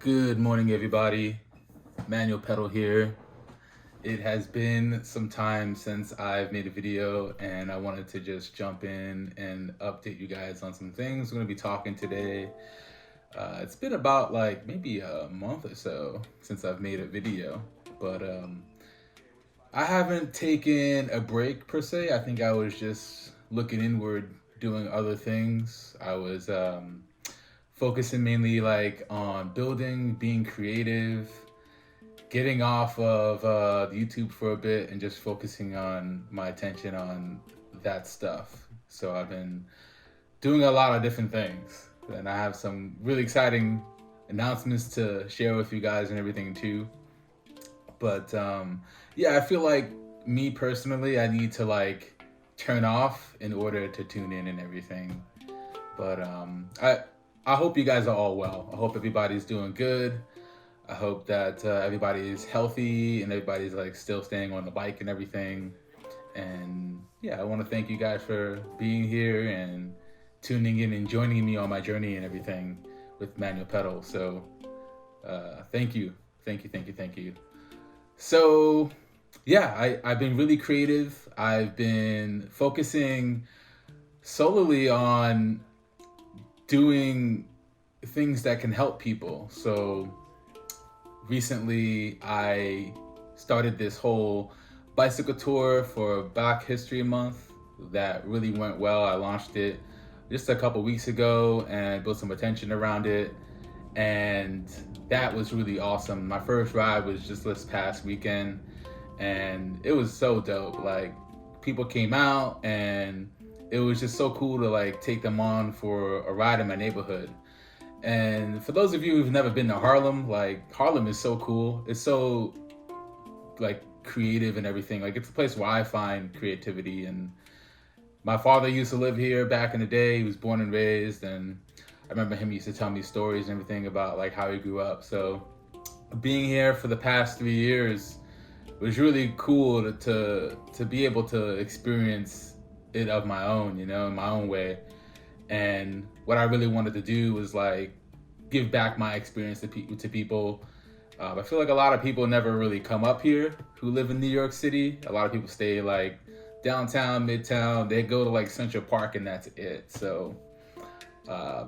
Good morning, everybody. Manual Pedal here. It has been some time since I've made a video, and I wanted to just jump in and update you guys on some things. We're going to be talking today. It's been about like maybe a month or so since I've made a video, but I haven't taken a break per se. I think I was just looking inward, doing other things. I was focusing mainly like on building, being creative, getting off of YouTube for a bit, and just focusing on my attention on that stuff. So I've been doing a lot of different things, and I have some really exciting announcements to share with you guys and everything too. But yeah, I feel like me personally, I need to like turn off in order to tune in and everything. But I hope you guys are all well. I hope everybody's doing good. I hope that everybody is healthy and everybody's like still staying on the bike and everything. And yeah, I want to thank you guys for being here and tuning in and joining me on my journey and everything with Manual Pedal. So thank you, thank you. So yeah, I've been really creative. I've been focusing solely on doing things that can help people. So recently I started this whole bicycle tour for Black History Month that really went well. I launched it just a couple weeks ago and built some attention around it. And that was really awesome. My first ride was just this past weekend, and it was so dope. Like, people came out, and it was just so cool to like take them on for a ride in my neighborhood. And for those of you who've never been to Harlem, like Harlem is so cool. It's so like creative and everything. Like, it's a place where I find creativity. And my father used to live here back in the day. He was born and raised, and I remember him used to tell me stories and everything about like how he grew up. So being here for the past 3 years was really cool to be able to experience it of my own, you know, in my own way. And what I really wanted to do was like give back my experience to people. I feel like a lot of people never really come up here who live in New York City. A lot of people stay like downtown, midtown. They go to like Central Park and that's it. So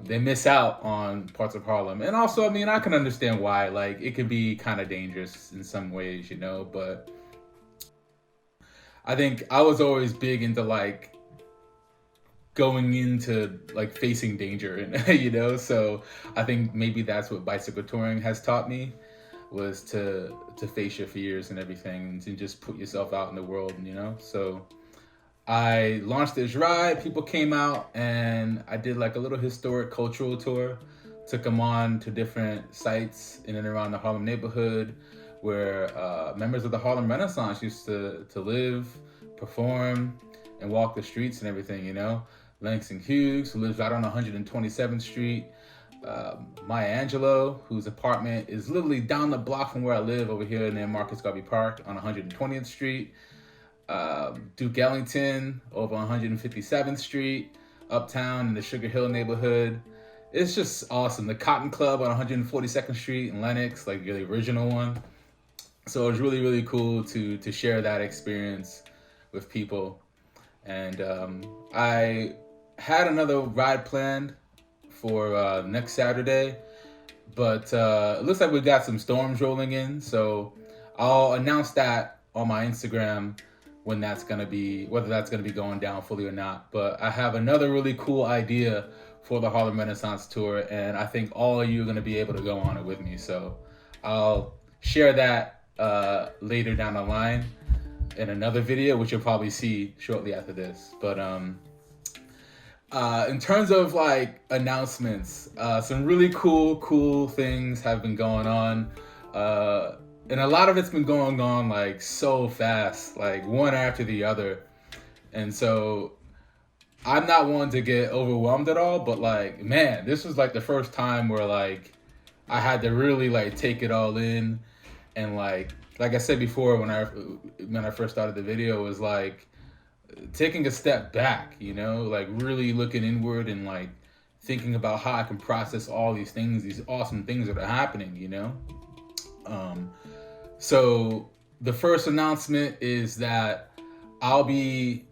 they miss out on parts of Harlem. And also, I mean, I can understand why. Like, it can be kind of dangerous in some ways, you know. But I think I was always big into like going into like facing danger, and you know. So I think maybe that's what bicycle touring has taught me, was to face your fears and everything, and to just put yourself out in the world, you know. So I launched this ride. People came out, and I did like a little historic cultural tour. Took them on to different sites in and around the Harlem neighborhood, where members of the Harlem Renaissance used to live, perform, and walk the streets and everything. You know, Langston Hughes, who lives right on 127th Street. Maya Angelou, whose apartment is literally down the block from where I live over here near Marcus Garvey Park on 120th Street. Duke Ellington over 157th Street, uptown in the Sugar Hill neighborhood. It's just awesome. The Cotton Club on 142nd Street in Lenox, like the original one. So it was really, really cool to share that experience with people. And I had another ride planned for next Saturday, but it looks like we got some storms rolling in. So I'll announce that on my Instagram when that's gonna be, whether that's gonna be going down fully or not. But I have another really cool idea for the Harlem Renaissance tour, and I think all of you are gonna be able to go on it with me. So I'll share that later down the line in another video, which you'll probably see shortly after this. But in terms of like announcements, some really cool things have been going on. And a lot of it's been going on like so fast, like one after the other. And so I'm not one to get overwhelmed at all, but like, man, this was like the first time where like I had to really like take it all in. And like I said before, when I first started the video, it was like taking a step back, you know, like really looking inward and like thinking about how I can process all these things, these awesome things that are happening, you know? So the first announcement is that I'll be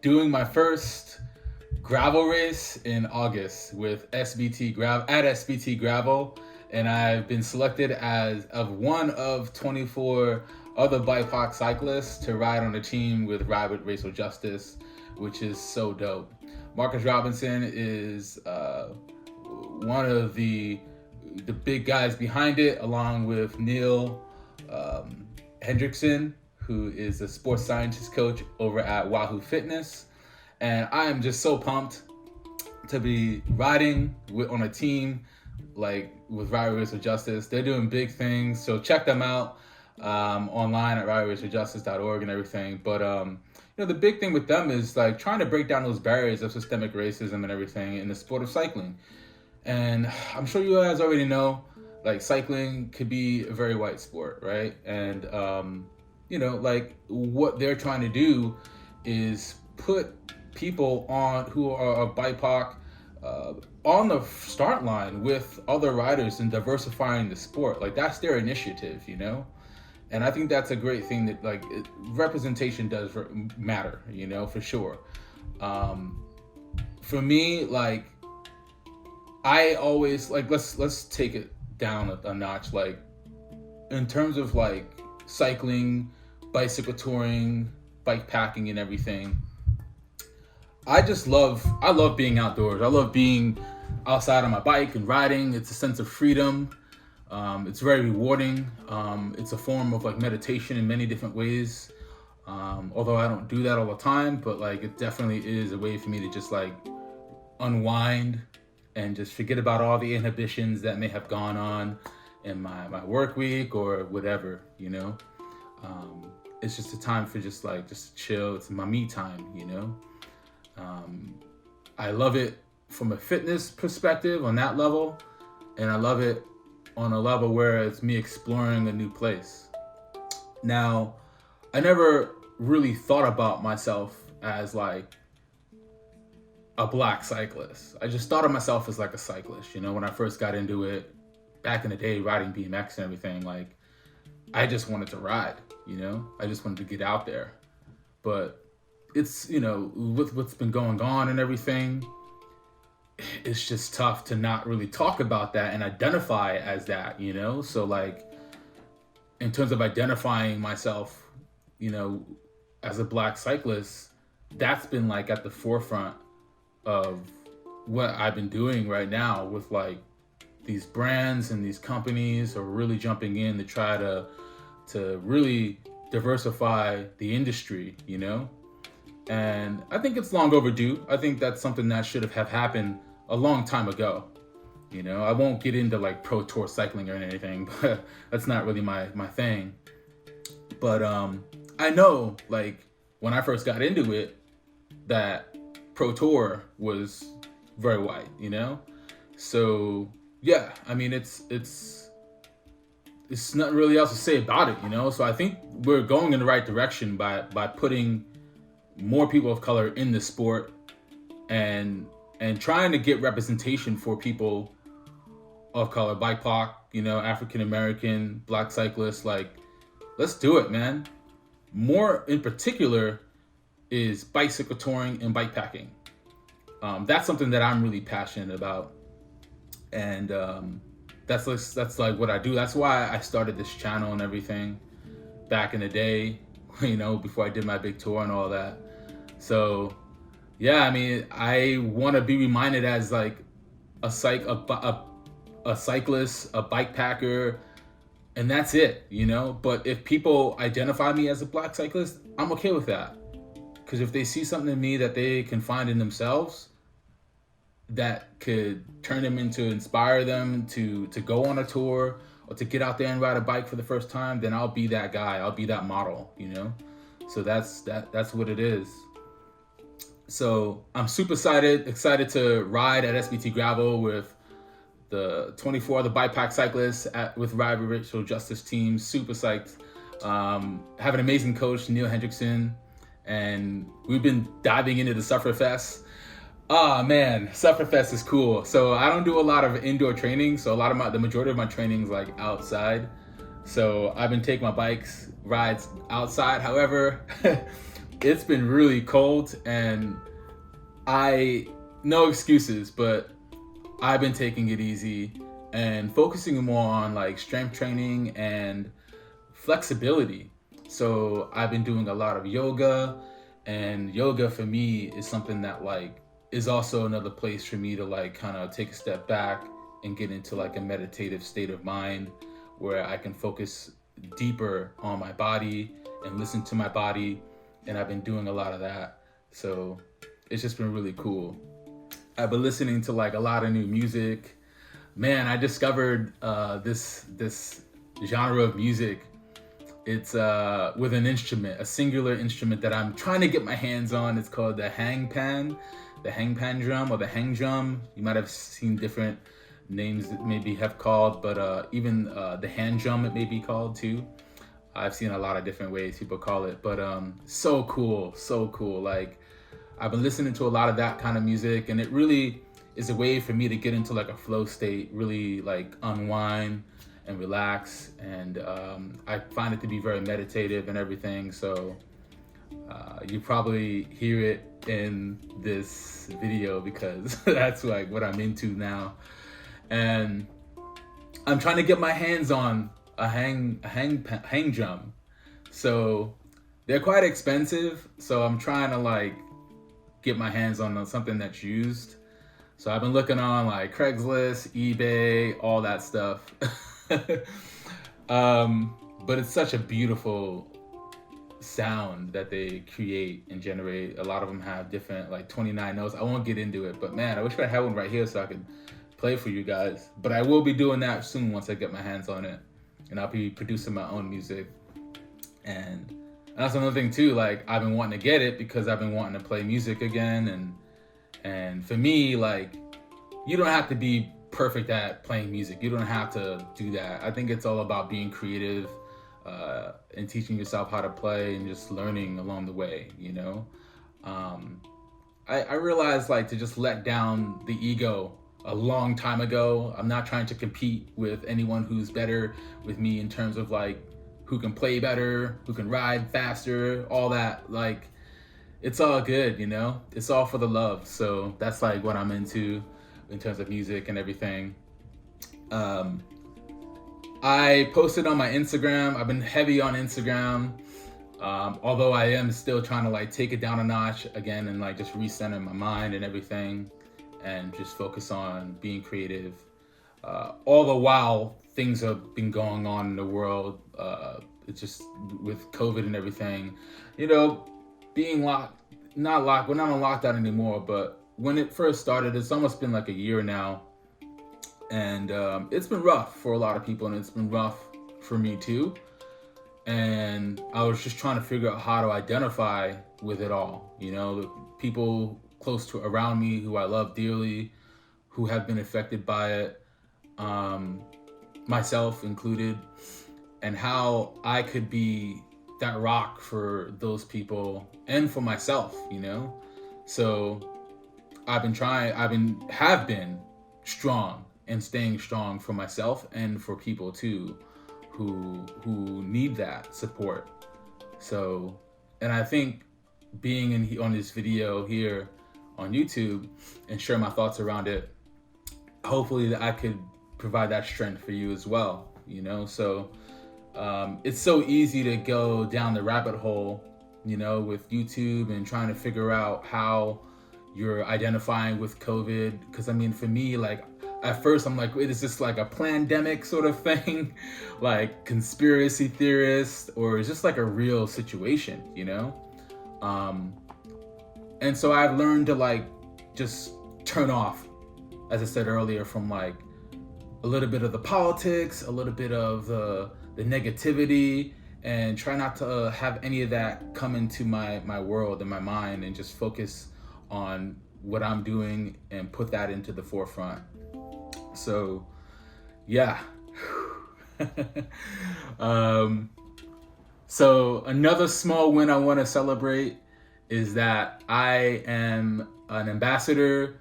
doing my first gravel race in August with SBT Gravel, and I've been selected as of one of 24 other BIPOC cyclists to ride on a team with Ride with Racial Justice, which is so dope. Marcus Robinson is one of the big guys behind it, along with Neil Hendrickson, who is a sports scientist coach over at Wahoo Fitness. And I am just so pumped to be riding on a team like with Ride with Racial Justice. They're doing big things, so check them out online at ridewithracaljustice.org and everything. But the big thing with them is like trying to break down those barriers of systemic racism and everything in the sport of cycling. And I'm sure you guys already know, like, cycling could be a very white sport, right? And like what they're trying to do is put people on who are BIPOC on the start line with other riders and diversifying the sport. Like, that's their initiative, you know? And I think that's a great thing that, like, representation does matter, you know, for sure. For me, like, I always, like, let's take it down a notch. Like, in terms of, like, cycling, bicycle touring, bike packing and everything, I love being outdoors. I love being outside on my bike and riding. It's a sense of freedom. It's very rewarding. It's a form of, like, meditation in many different ways. Although I don't do that all the time, but, like, it definitely is a way for me to just, like, unwind and just forget about all the inhibitions that may have gone on in my work week or whatever, you know? It's just a time for just chill. It's my me time, you know? I love it from a fitness perspective on that level, and I love it on a level where it's me exploring a new place. Now, I never really thought about myself as, like, a black cyclist. I just thought of myself as, like, a cyclist, you know? When I first got into it, back in the day, riding BMX and everything, like, I just wanted to ride, you know? I just wanted to get out there. But it's, you know, with what's been going on and everything, it's just tough to not really talk about that and identify as that, you know? So, like, in terms of identifying myself, you know, as a black cyclist, that's been, like, at the forefront of what I've been doing right now with, like, these brands and these companies are really jumping in to try to really diversify the industry, you know? And I think it's long overdue. I think that's something that should have happened a long time ago. You know, I won't get into, like, pro tour cycling or anything, but that's not really my thing. But I know, like, when I first got into it, that pro tour was very white, you know? So yeah, I mean, it's nothing really else to say about it, you know? So I think we're going in the right direction by putting more people of color in the sport and trying to get representation for people of color, BIPOC, you know, African American, black cyclists. Like, let's do it, man. More in particular is bicycle touring and bike packing. That's something that I'm really passionate about, and that's like what I do. That's why I started this channel and everything back in the day, you know, before I did my big tour and all that. So yeah, I mean, I want to be reminded as, like, a cyclist, a bike packer, and that's it, you know? But if people identify me as a black cyclist, I'm okay with that. Because if they see something in me that they can find in themselves that could turn them into, inspire them to go on a tour or to get out there and ride a bike for the first time, then I'll be that guy. I'll be that model, you know? So that's what it is. So I'm super excited to ride at SBT Gravel with the 24 other BIPOC cyclists with Ride with Racial Justice team. Super psyched. Have an amazing coach, Neil Hendrickson, and we've been diving into the Sufferfest. Ah man, Sufferfest is cool. So I don't do a lot of indoor training. So the majority of my training is like outside. So I've been taking my bikes rides outside. However, it's been really cold, and I no excuses, but I've been taking it easy and focusing more on like strength training and flexibility. So I've been doing a lot of yoga, and yoga for me is something that like is also another place for me to like kind of take a step back and get into like a meditative state of mind where I can focus deeper on my body and listen to my body. And I've been doing a lot of that. So it's just been really cool. I've been listening to like a lot of new music. Man, I discovered this genre of music. It's with an instrument, a singular instrument that I'm trying to get my hands on. It's called the hangpan drum or the hang drum. You might have seen different names that maybe have called, but even the hand drum it may be called too. I've seen a lot of different ways people call it, but so cool, so cool. Like I've been listening to a lot of that kind of music, and it really is a way for me to get into like a flow state, really like unwind and relax. And I find it to be very meditative and everything. So you probably hear it in this video because that's like what I'm into now. And I'm trying to get my hands on a hang drum. So they're quite expensive. So I'm trying to like get my hands on something that's used. So I've been looking on like Craigslist, eBay, all that stuff. But it's such a beautiful sound that they create and generate. A lot of them have different like 29 notes. I won't get into it, but man, I wish I had one right here so I could play for you guys. But I will be doing that soon once I get my hands on it, and I'll be producing my own music. And that's another thing too. Like I've been wanting to get it because I've been wanting to play music again, and for me, like you don't have to be perfect at playing music. You don't have to do that. I think it's all about being creative and teaching yourself how to play and just learning along the way, you know? I realized like to just let down the ego a long time ago. I'm not trying to compete with anyone who's better with me in terms of like who can play better, who can ride faster, all that. Like it's all good, you know? It's all for the love. So that's like what I'm into in terms of music and everything. I posted on my Instagram. I've been heavy on Instagram, although I am still trying to like take it down a notch again and like just recenter my mind and everything, and just focus on being creative. All the while things have been going on in the world, it's just with COVID and everything, you know, being we're not on lockdown anymore, but when it first started, it's almost been like a year now. And it's been rough for a lot of people, and it's been rough for me too. And I was just trying to figure out how to identify with it all. You know, the people close to around me who I love dearly, who have been affected by it, myself included, and how I could be that rock for those people and for myself, you know? So have been strong and staying strong for myself and for people too who need that support. So, and I think being on this video here on YouTube and share my thoughts around it, hopefully that I could provide that strength for you as well, you know? So it's so easy to go down the rabbit hole, you know, with YouTube and trying to figure out how you're identifying with COVID. Because I mean, for me, like at first I'm like, wait, is this like a pandemic sort of thing? Like conspiracy theorist, or is this like a real situation, you know? And so I've learned to like just turn off, as I said earlier, from like a little bit of the politics, a little bit of the negativity, and try not to have any of that come into my world and my mind, and just focus on what I'm doing and put that into the forefront. So yeah. So another small win I want to celebrate is that I am an ambassador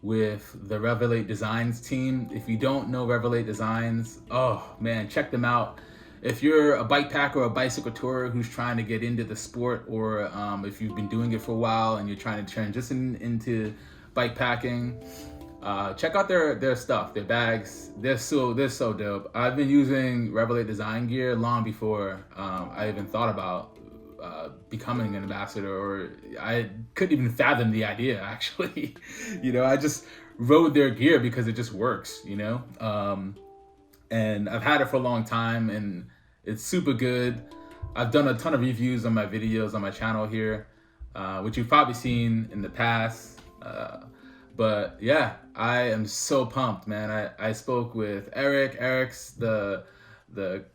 with the Revelate Designs team. If you don't know Revelate Designs, oh man, check them out. If you're a bike packer or a bicycle tourer who's trying to get into the sport, or if you've been doing it for a while and you're trying to transition into bike packing, check out their stuff, their bags. They're so dope. I've been using Revelate Design gear long before I even thought about becoming an ambassador, or I couldn't even fathom the idea actually. I just rode their gear because it just works, and I've had it for a long time and it's super good. I've done a ton of reviews on my videos on my channel here, which you've probably seen in the past. But yeah, I am so pumped, man. I spoke with Eric. Eric's the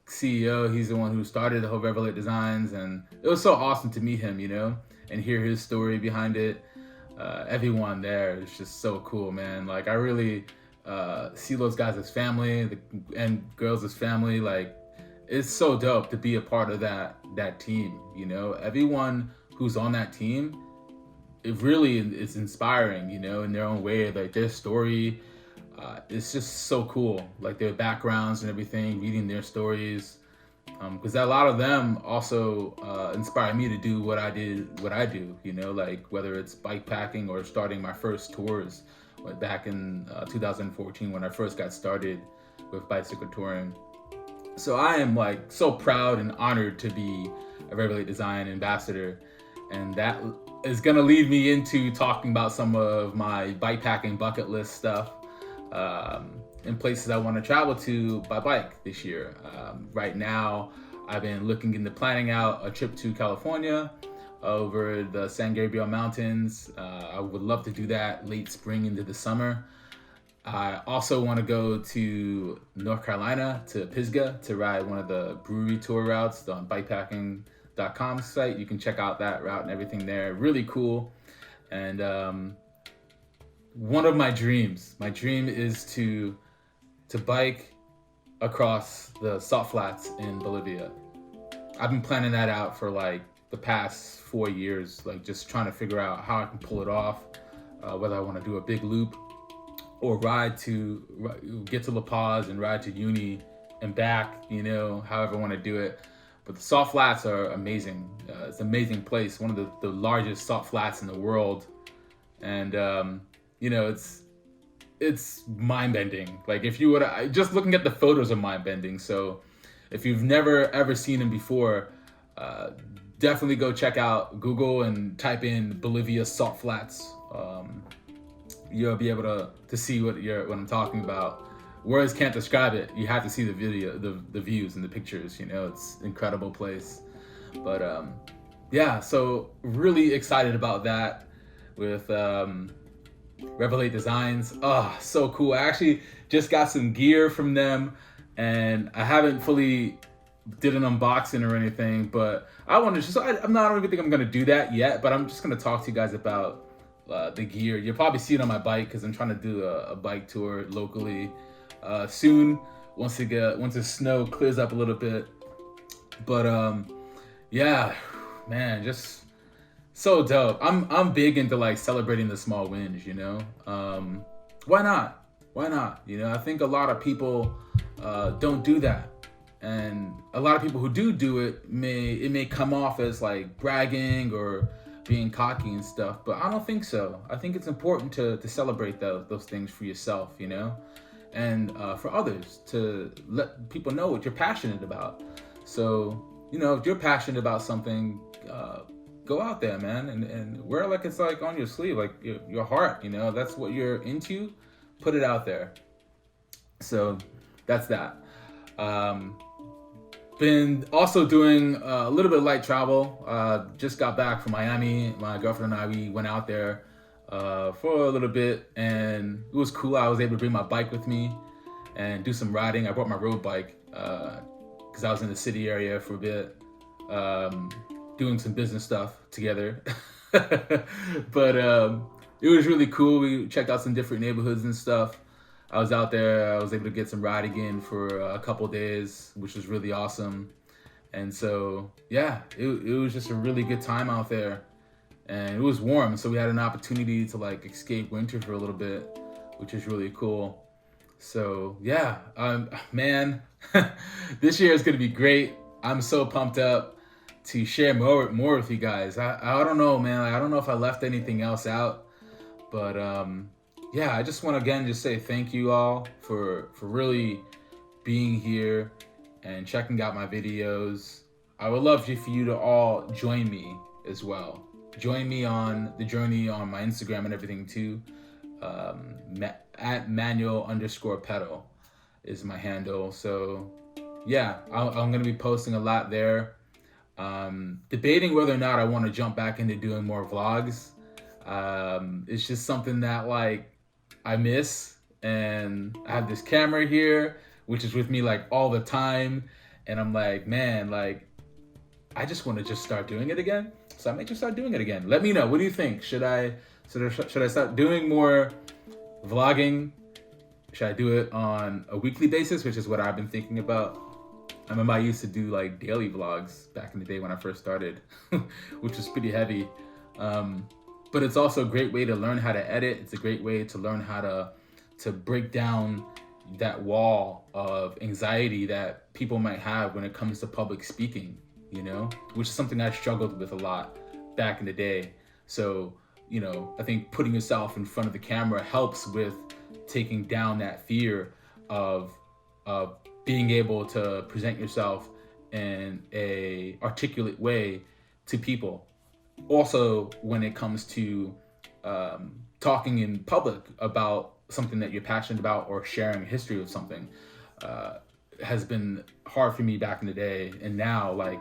CEO. He's the one who started the whole Revelate Designs, and it was so awesome to meet him, and hear his story behind it. Everyone there is just so cool, man. Like, I really see those guys as family, and girls as family. Like, it's so dope to be a part of that team. Everyone who's on that team, it really is inspiring, in their own way. Like, their story, it's just so cool. Like, their backgrounds and everything, reading their stories, because a lot of them also inspire me to do what I do, like whether it's bike packing or starting my first tours back in 2014 when I first got started with bicycle touring. So I am like so proud and honored to be a Revelate Design ambassador, and that is gonna lead me into talking about some of my bike packing bucket list stuff, and places I want to travel to by bike this year. Right now, I've been looking into planning out a trip to California over the San Gabriel Mountains. I would love to do that late spring into the summer. I also want to go to North Carolina, to Pisgah, to ride one of the brewery tour routes on bikepacking.com site. You can check out that route and everything there. Really cool. And one of my dream is to bike across the salt flats in Bolivia. I've been planning that out for like the past 4 years, like just trying to figure out how I can pull it off, whether I want to do a big loop or get to La Paz and ride to Uni and back, however I want to do it. But the salt flats are amazing. It's an amazing place, one of the largest salt flats in the world. And, it's mind-bending. Like, if you would, just looking at the photos are mind-bending. So if you've never ever seen them before, definitely go check out Google and type in Bolivia salt flats. You'll be able to see what I'm talking about. Words can't describe it. You have to see the video, the views and the pictures. It's an incredible place. But yeah, so really excited about that with Revelate Designs. Oh, so cool. I actually just got some gear from them, and I haven't fully did an unboxing or anything, but I don't even think I'm gonna do that yet, but I'm just gonna talk to you guys about the gear. You'll probably see it on my bike because I'm trying to do a bike tour locally soon, once the snow clears up a little bit. But yeah, man, just so dope. I'm big into like celebrating the small wins, why not? I think a lot of people don't do that. And a lot of people who do it may come off as like bragging or being cocky and stuff, but I don't think so. I think it's important to celebrate those things for yourself, and for others, to let people know what you're passionate about. So, if you're passionate about something, go out there, man, and wear it like it's like on your sleeve, like your heart, that's what you're into, put it out there. So that's that. Been also doing a little bit of light travel. Just got back from Miami. My girlfriend and I, we went out there for a little bit, and it was cool. I was able to bring my bike with me and do some riding. I brought my road bike because I was in the city area for a bit, doing some business stuff together. But it was really cool. We checked out some different neighborhoods and stuff. I was out there. I was able to get some riding in for a couple of days, which was really awesome. And so, yeah, it was just a really good time out there. and it was warm, so we had an opportunity to like escape winter for a little bit, which is really cool. So yeah, man, this year is gonna be great. I'm so pumped up to share more with you guys. I don't know, man. I don't know if I left anything else out, but yeah, I just want to again just say thank you all for really being here and checking out my videos. I would love for you to all join me as well. Join me on the journey on my Instagram and everything too. At manual_pedal is my handle. So yeah, I'm gonna be posting a lot there. Debating whether or not I want to jump back into doing more vlogs. It's just something that like I miss, and I have this camera here which is with me like all the time, and I'm like, man, like I just want to just start doing it again. So I might just start doing it again. Let me know. What do you think? Should I start doing more vlogging? Should I do it on a weekly basis, which is what I've been thinking about? I remember I used to do like daily vlogs back in the day when I first started, which was pretty heavy. But it's also a great way to learn how to edit. It's a great way to learn how to break down that wall of anxiety that people might have when it comes to public speaking, you know, which is something I struggled with a lot back in the day. So, you know, I think putting yourself in front of the camera helps with taking down that fear of being able to present yourself in a articulate way to people. Also, when it comes to talking in public about something that you're passionate about or sharing a history of something, has been hard for me back in the day. And now, like,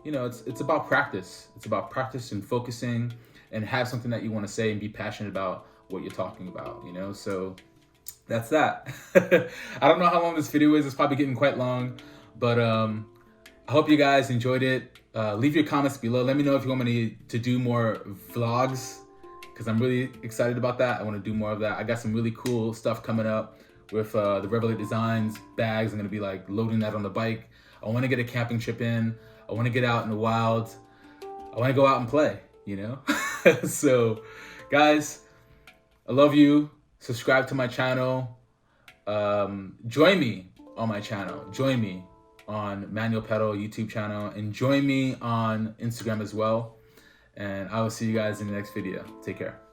you know, it's about practice. It's about practice and focusing and have something that you want to say and be passionate about what you're talking about, you know? So that's that. I don't know how long this video is. It's probably getting quite long, but I hope you guys enjoyed it. Leave your comments below. Let me know if you want me to do more vlogs, because I'm really excited about that. I want to do more of that. I got some really cool stuff coming up with the Revelate Designs bags. I'm going to be like loading that on the bike. I want to get a camping trip in. I want to get out in the wild. I want to go out and play, you know? So, guys, I love you. Subscribe to my channel. Join me on my channel. Join me on Manual Pedal YouTube channel, and join me on Instagram as well. And I will see you guys in the next video. Take care.